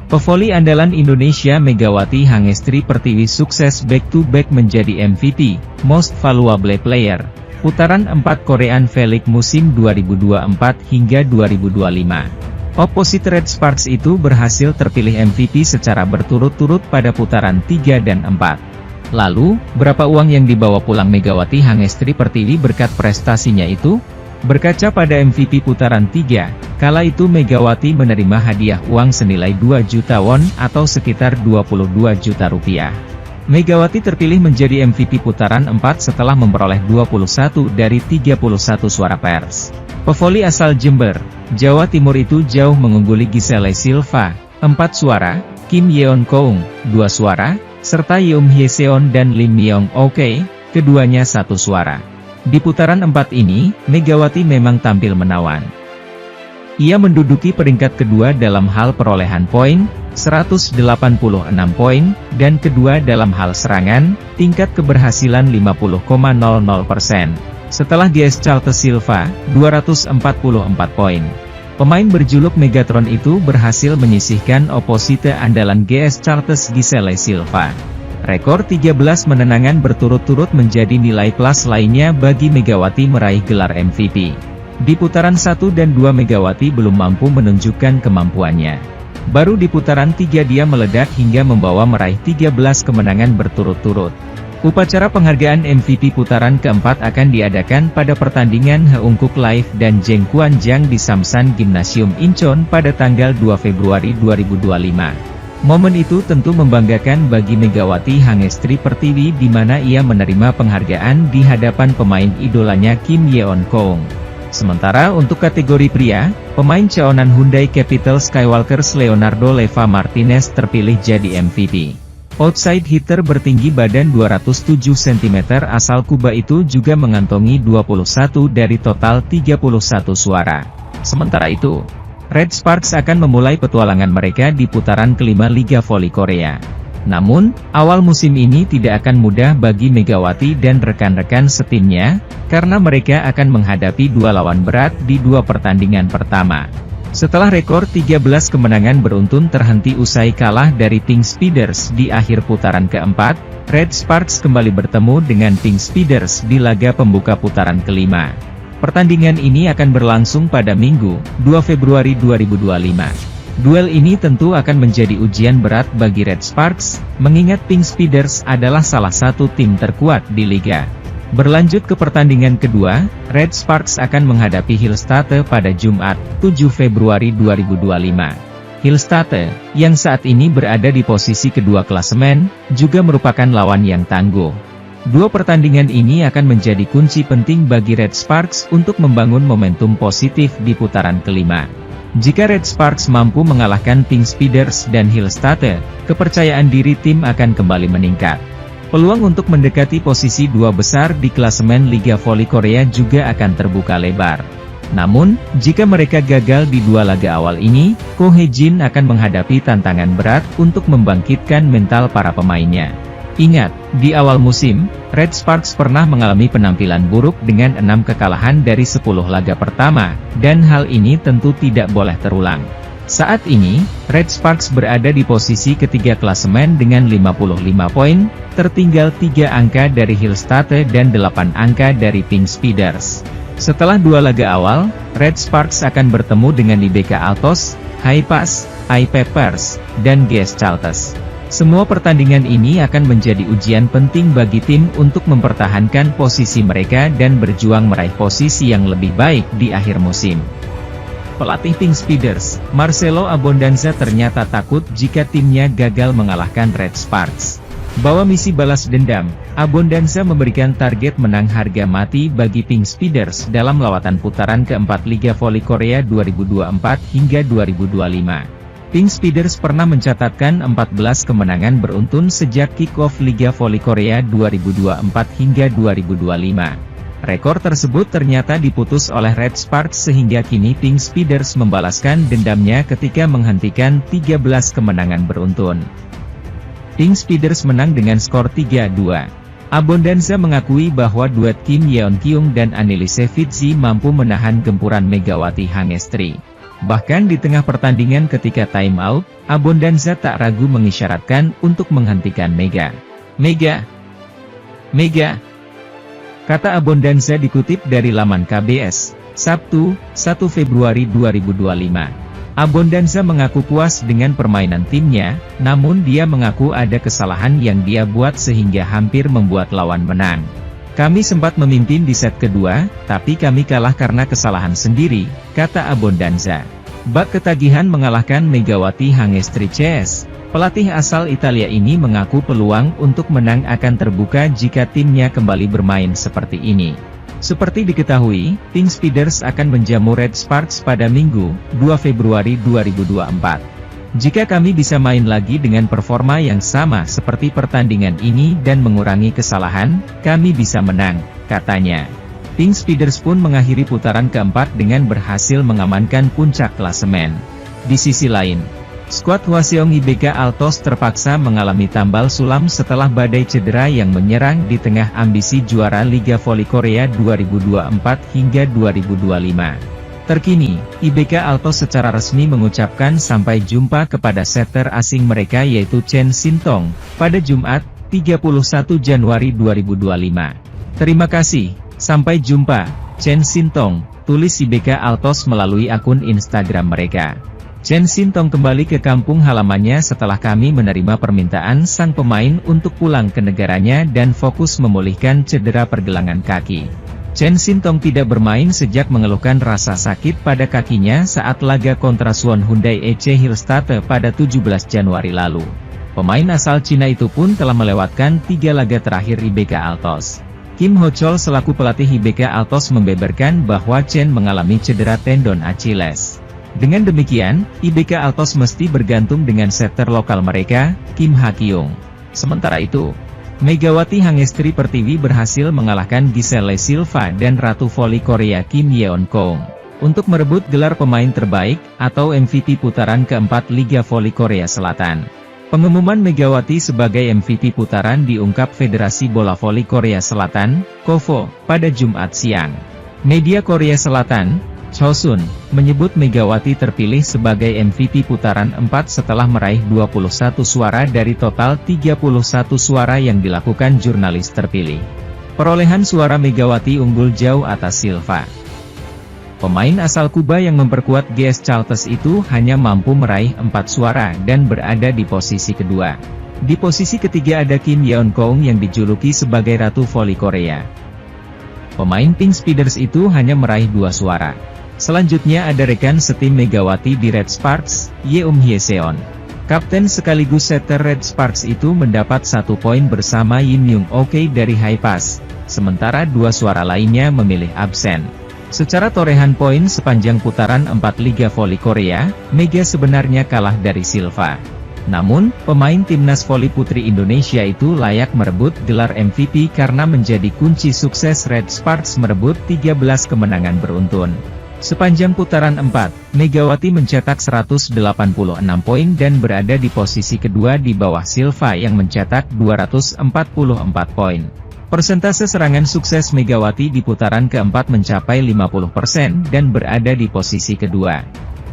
Pevoli andalan Indonesia Megawati Hangestri Pertiwi sukses back-to-back menjadi MVP, Most Valuable Player, putaran 4 Korean V-League musim 2024 hingga 2025. Opposite Red Sparks itu berhasil terpilih MVP secara berturut-turut pada putaran 3 dan 4. Lalu, berapa uang yang dibawa pulang Megawati Hangestri Pertiwi berkat prestasinya itu? Berkaca pada MVP putaran 3, kala itu Megawati menerima hadiah uang senilai 2 juta won atau sekitar 22 juta rupiah. Megawati terpilih menjadi MVP putaran 4 setelah memperoleh 21 dari 31 suara pers. Pevoli asal Jember, Jawa Timur itu jauh mengungguli Giselle Silva, 4 suara, Kim Yeon Koung, 2 suara, serta Yeom Hyeseon dan Lim Myong Ok, keduanya 1 suara. Di putaran 4 ini, Megawati memang tampil menawan. Ia menduduki peringkat kedua dalam hal perolehan poin, 186 poin, dan kedua dalam hal serangan, tingkat keberhasilan 50,00%. Setelah GS Charles Silva, 244 poin. Pemain berjuluk Megatron itu berhasil menyisihkan opposite andalan GS Charles Giselle Silva. Rekor 13 menenangan berturut-turut menjadi nilai plus lainnya bagi Megawati meraih gelar MVP. Di putaran 1 dan 2 Megawati belum mampu menunjukkan kemampuannya. Baru di putaran 3 dia meledak hingga membawa meraih 13 kemenangan berturut-turut. Upacara penghargaan MVP putaran keempat akan diadakan pada pertandingan Heungkuk Live dan Jengkuanjang di Samsan Gymnasium Incheon pada tanggal 2 Februari 2025. Momen itu tentu membanggakan bagi Megawati Hangestri Pertiwi di mana ia menerima penghargaan di hadapan pemain idolanya Kim Yeon Koung. Sementara untuk kategori pria, pemain Cheonan Hyundai Capital Skywalkers Leonardo Leva Martinez terpilih jadi MVP. Outside hitter bertinggi badan 207 cm asal Kuba itu juga mengantongi 21 dari total 31 suara. Sementara itu, Red Sparks akan memulai petualangan mereka di putaran kelima Liga Voli Korea. Namun, awal musim ini tidak akan mudah bagi Megawati dan rekan-rekan setimnya, karena mereka akan menghadapi dua lawan berat di dua pertandingan pertama. Setelah rekor 13 kemenangan beruntun terhenti usai kalah dari Pink Speeders di akhir putaran keempat, Red Sparks kembali bertemu dengan Pink Speeders di laga pembuka putaran kelima. Pertandingan ini akan berlangsung pada Minggu, 2 Februari 2025. Duel ini tentu akan menjadi ujian berat bagi Red Sparks, mengingat Pink Speeders adalah salah satu tim terkuat di liga. Berlanjut ke pertandingan kedua, Red Sparks akan menghadapi Hillstatte pada Jumat, 7 Februari 2025. Hillstatte, yang saat ini berada di posisi kedua klasemen, juga merupakan lawan yang tangguh. Dua pertandingan ini akan menjadi kunci penting bagi Red Sparks untuk membangun momentum positif di putaran kelima. Jika Red Sparks mampu mengalahkan Pink Speeders dan Hillstatte, kepercayaan diri tim akan kembali meningkat. Peluang untuk mendekati posisi dua besar di klasemen Liga Voli Korea juga akan terbuka lebar. Namun, jika mereka gagal di dua laga awal ini, Ko Hye-jin akan menghadapi tantangan berat untuk membangkitkan mental para pemainnya. Ingat, di awal musim, Red Sparks pernah mengalami penampilan buruk dengan 6 kekalahan dari 10 laga pertama, dan hal ini tentu tidak boleh terulang. Saat ini, Red Sparks berada di posisi ketiga klasemen dengan 55 poin, tertinggal 3 angka dari Hillstatte dan 8 angka dari Pink Speeders. Setelah dua laga awal, Red Sparks akan bertemu dengan IBK Altos, Haipas, iPeppers, dan GS Charles. Semua pertandingan ini akan menjadi ujian penting bagi tim untuk mempertahankan posisi mereka dan berjuang meraih posisi yang lebih baik di akhir musim. Pelatih Pink Speeders, Marcelo Abondanza ternyata takut jika timnya gagal mengalahkan Red Sparks. Bawa misi balas dendam, Abondanza memberikan target menang harga mati bagi Pink Speeders dalam lawatan putaran keempat Liga Voli Korea 2024 hingga 2025. Pink Speeders pernah mencatatkan 14 kemenangan beruntun sejak kick-off Liga Voli Korea 2024 hingga 2025. Rekor tersebut ternyata diputus oleh Red Sparks sehingga kini Pink Speeders membalaskan dendamnya ketika menghentikan 13 kemenangan beruntun. Pink Speeders menang dengan skor 3-2. Abondanza mengakui bahwa duet Kim Yeon Kyung dan Annelise Fitzi mampu menahan gempuran Megawati Hangestri. Bahkan di tengah pertandingan ketika time out, Abondanza tak ragu mengisyaratkan untuk menghentikan Mega. Mega, kata Abondanza dikutip dari laman KBS, Sabtu, 1 Februari 2025. Abondanza mengaku puas dengan permainan timnya, namun dia mengaku ada kesalahan yang dia buat sehingga hampir membuat lawan menang. Kami sempat memimpin di set kedua, tapi kami kalah karena kesalahan sendiri, kata Abondanza. Bak ketagihan mengalahkan Megawati Hangestri CS. Pelatih asal Italia ini mengaku peluang untuk menang akan terbuka jika timnya kembali bermain seperti ini. Seperti diketahui, Pink Speeders akan menjamu Red Sparks pada Minggu, 2 Februari 2024. Jika kami bisa main lagi dengan performa yang sama seperti pertandingan ini dan mengurangi kesalahan, kami bisa menang, katanya. Pink Speeders pun mengakhiri putaran keempat dengan berhasil mengamankan puncak klasemen. Di sisi lain, skuad Hwaseong IBK Altos terpaksa mengalami tambal sulam setelah badai cedera yang menyerang di tengah ambisi juara Liga Voli Korea 2024 hingga 2025. Terkini, IBK Altos secara resmi mengucapkan sampai jumpa kepada setter asing mereka yaitu Chen Sintong, pada Jumat, 31 Januari 2025. Terima kasih, sampai jumpa, Chen Sintong, tulis IBK Altos melalui akun Instagram mereka. Chen Sintong kembali ke kampung halamannya setelah kami menerima permintaan sang pemain untuk pulang ke negaranya dan fokus memulihkan cedera pergelangan kaki. Chen Sintong tidak bermain sejak mengeluhkan rasa sakit pada kakinya saat laga kontra Suwon Hyundai EC Hillstatte pada 17 Januari lalu. Pemain asal Cina itu pun telah melewatkan 3 laga terakhir IBK Altos. Kim Ho Chol selaku pelatih IBK Altos membeberkan bahwa Chen mengalami cedera tendon Achilles. Dengan demikian, IBK Altos mesti bergantung dengan setter lokal mereka, Kim Ha Kyung. Sementara itu, Megawati Hangestri Pertiwi berhasil mengalahkan Giselle Silva dan Ratu Voli Korea Kim Yeon Kong untuk merebut gelar pemain terbaik atau MVP putaran keempat Liga Voli Korea Selatan. Pengumuman Megawati sebagai MVP putaran diungkap Federasi Bola Voli Korea Selatan, KOVO, pada Jumat siang. Media Korea Selatan, Chosun, menyebut Megawati terpilih sebagai MVP putaran 4 setelah meraih 21 suara dari total 31 suara yang dilakukan jurnalis terpilih. Perolehan suara Megawati unggul jauh atas Silva. Pemain asal Kuba yang memperkuat GS Charlton itu hanya mampu meraih 4 suara dan berada di posisi kedua. Di posisi ketiga ada Kim Yeon Kong yang dijuluki sebagai Ratu Voli Korea. Pemain Pink Speeders itu hanya meraih 2 suara. Selanjutnya ada rekan setim Megawati di Red Sparks, Yeum Hyeseon. Kapten sekaligus setter Red Sparks itu mendapat 1 poin bersama Yin Myung Ok dari High Pass, sementara 2 suara lainnya memilih absen. Secara torehan poin sepanjang putaran 4 Liga Voli Korea, Mega sebenarnya kalah dari Silva. Namun, pemain timnas voli putri Indonesia itu layak merebut gelar MVP karena menjadi kunci sukses Red Sparks merebut 13 kemenangan beruntun. Sepanjang putaran 4, Megawati mencetak 186 poin dan berada di posisi kedua di bawah Silva yang mencetak 244 poin. Persentase serangan sukses Megawati di putaran keempat mencapai 50% dan berada di posisi kedua.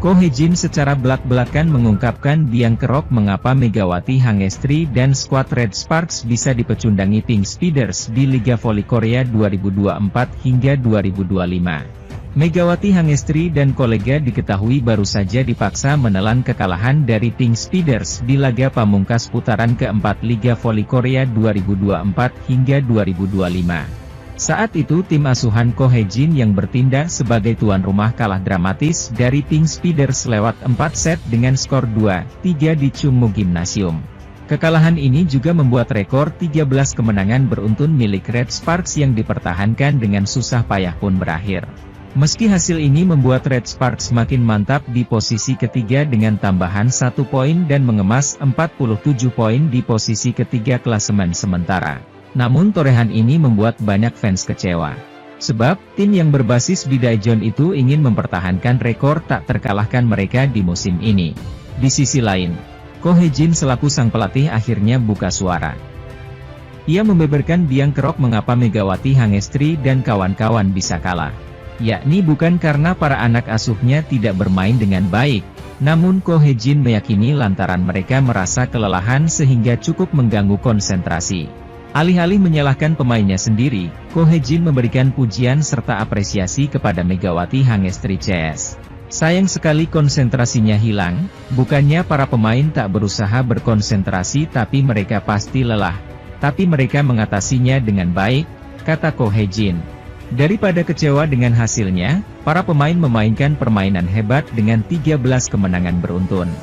Ko Hye-jin secara belak-belakan mengungkapkan biang kerok mengapa Megawati Hangestri dan skuad Red Sparks bisa dipecundangi Pink Speeders di Liga Voli Korea 2024 hingga 2025. Megawati Hangestri dan kolega diketahui baru saja dipaksa menelan kekalahan dari Pink Speeders di laga pamungkas putaran keempat Liga Voli Korea 2024 hingga 2025. Saat itu tim asuhan Ko Hye-jin yang bertindak sebagai tuan rumah kalah dramatis dari Pink Speeders lewat 4 set dengan skor 2-3 di Chungmu Gymnasium. Kekalahan ini juga membuat rekor 13 kemenangan beruntun milik Red Sparks yang dipertahankan dengan susah payah pun berakhir. Meski hasil ini membuat Red Sparks makin mantap di posisi ketiga dengan tambahan 1 poin dan mengemas 47 poin di posisi ketiga klasemen sementara. Namun torehan ini membuat banyak fans kecewa. Sebab, tim yang berbasis Bidaejeon itu ingin mempertahankan rekor tak terkalahkan mereka di musim ini. Di sisi lain, Ko Hye-jin selaku sang pelatih akhirnya buka suara. Ia membeberkan biang kerok mengapa Megawati Hangestri dan kawan-kawan bisa kalah. Yakni bukan karena para anak asuhnya tidak bermain dengan baik, namun Ko Hye-jin meyakini lantaran mereka merasa kelelahan sehingga cukup mengganggu konsentrasi. Alih-alih menyalahkan pemainnya sendiri, Ko Hye-jin memberikan pujian serta apresiasi kepada Megawati Hangestri CS. Sayang sekali konsentrasinya hilang, bukannya para pemain tak berusaha berkonsentrasi tapi mereka pasti lelah. Tapi mereka mengatasinya dengan baik, kata Ko Hye-jin. Daripada kecewa dengan hasilnya, para pemain memainkan permainan hebat dengan 13 kemenangan beruntun.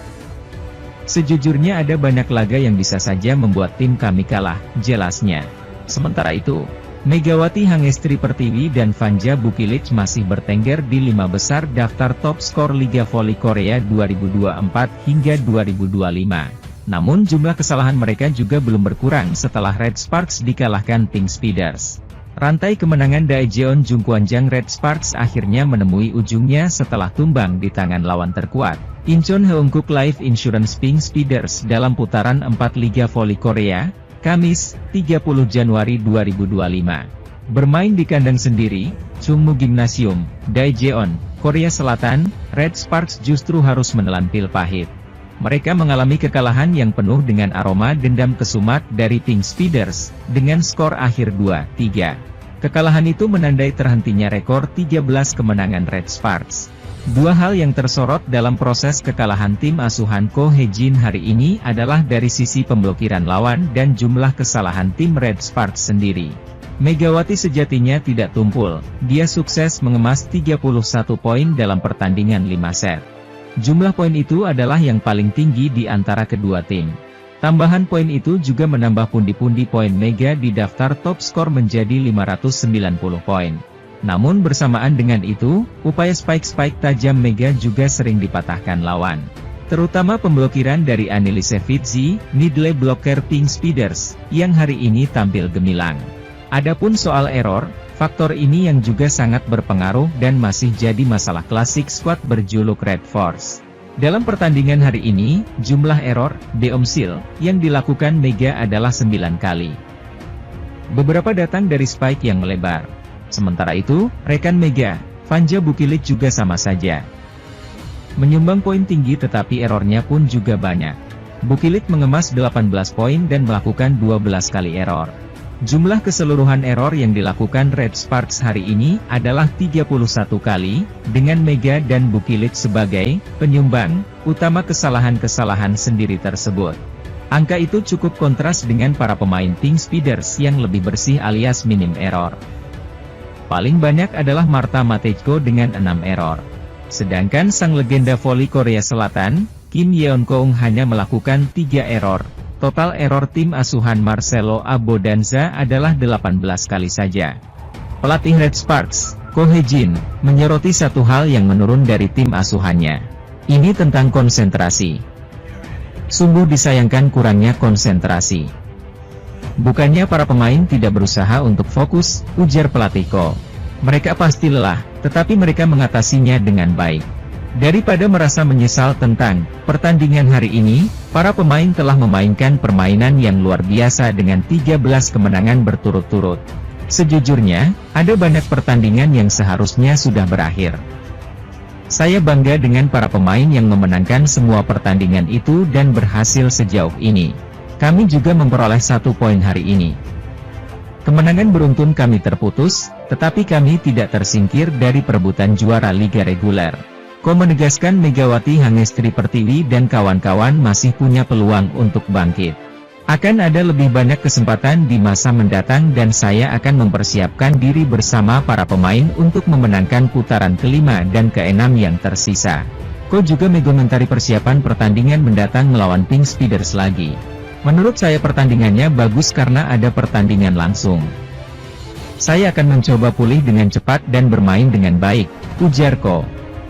Sejujurnya ada banyak laga yang bisa saja membuat tim kami kalah, jelasnya. Sementara itu, Megawati Hangestri Pertiwi dan Vanja Bukilic masih bertengger di 5 besar daftar top skor Liga Voli Korea 2024 hingga 2025. Namun jumlah kesalahan mereka juga belum berkurang setelah Red Sparks dikalahkan Pink Speeders. Rantai kemenangan Daejeon Jungkwanjang Red Sparks akhirnya menemui ujungnya setelah tumbang di tangan lawan terkuat, Incheon Heungkuk Life Insurance Pink Speeders dalam putaran 4 Liga Voli Korea, Kamis, 30 Januari 2025. Bermain di kandang sendiri, Chungmu Gymnasium, Daejeon, Korea Selatan, Red Sparks justru harus menelan pil pahit. Mereka mengalami kekalahan yang penuh dengan aroma dendam kesumat dari Pink Speeders, dengan skor akhir 2-3. Kekalahan itu menandai terhentinya rekor 13 kemenangan Red Sparks. Dua hal yang tersorot dalam proses kekalahan tim asuhan Ko Hye-jin hari ini adalah dari sisi pemblokiran lawan dan jumlah kesalahan tim Red Sparks sendiri. Megawati sejatinya tidak tumpul, dia sukses mengemas 31 poin dalam pertandingan 5 set. Jumlah poin itu adalah yang paling tinggi di antara kedua tim. Tambahan poin itu juga menambah pundi-pundi poin Mega di daftar top skor menjadi 590 poin. Namun bersamaan dengan itu, upaya spike-spike tajam Mega juga sering dipatahkan lawan. Terutama pemblokiran dari Anneliese Fitzy, Needle Blocker Pink Speeders, yang hari ini tampil gemilang. Adapun soal error, faktor ini yang juga sangat berpengaruh dan masih jadi masalah klasik skuad berjuluk Red Force. Dalam pertandingan hari ini, jumlah error, deomsil, yang dilakukan Mega adalah 9 kali. Beberapa datang dari spike yang melebar. Sementara itu, rekan Mega, Vanja Bukilic juga sama saja. Menyumbang poin tinggi tetapi errornya pun juga banyak. Bukilic mengemas 18 poin dan melakukan 12 kali error. Jumlah keseluruhan error yang dilakukan Red Sparks hari ini adalah 31 kali, dengan Mega dan Bukilic sebagai penyumbang utama kesalahan-kesalahan sendiri tersebut. Angka itu cukup kontras dengan para pemain Pink Speeders yang lebih bersih alias minim error. Paling banyak adalah Marta Matejko dengan 6 error. Sedangkan sang legenda voli Korea Selatan, Kim Yeon-keung hanya melakukan 3 error. Total error tim asuhan Marcelo Abodanza adalah 18 kali saja. Pelatih Red Sparks, Ko Hye-jin, menyoroti satu hal yang menurun dari tim asuhannya. Ini tentang konsentrasi. Sungguh disayangkan kurangnya konsentrasi. Bukannya para pemain tidak berusaha untuk fokus, ujar pelatih Ko. Mereka pasti lelah, tetapi mereka mengatasinya dengan baik. Daripada merasa menyesal tentang pertandingan hari ini, para pemain telah memainkan permainan yang luar biasa dengan 13 kemenangan berturut-turut. Sejujurnya, ada banyak pertandingan yang seharusnya sudah berakhir. Saya bangga dengan para pemain yang memenangkan semua pertandingan itu dan berhasil sejauh ini. Kami juga memperoleh 1 poin hari ini. Kemenangan beruntun kami terputus, tetapi kami tidak tersingkir dari perebutan juara liga reguler. Ko menegaskan Megawati Hangestri Pertiwi dan kawan-kawan masih punya peluang untuk bangkit. Akan ada lebih banyak kesempatan di masa mendatang dan saya akan mempersiapkan diri bersama para pemain untuk memenangkan putaran kelima dan keenam yang tersisa. Ko juga mengomentari persiapan pertandingan mendatang melawan Pink Speeders lagi. Menurut saya pertandingannya bagus karena ada pertandingan langsung. Saya akan mencoba pulih dengan cepat dan bermain dengan baik, ujar Ko.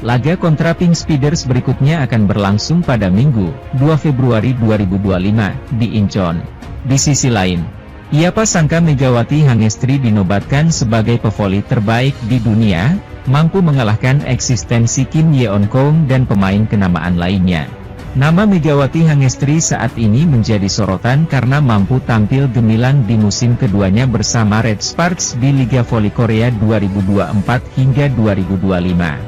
Laga kontra Pink Speeders berikutnya akan berlangsung pada Minggu, 2 Februari 2025, di Incheon. Di sisi lain, siapa sangka Megawati Hangestri dinobatkan sebagai pevoli terbaik di dunia, mampu mengalahkan eksistensi Kim Yeon-keung dan pemain kenamaan lainnya. Nama Megawati Hangestri saat ini menjadi sorotan karena mampu tampil gemilang di musim keduanya bersama Red Sparks di Liga Voli Korea 2024 hingga 2025.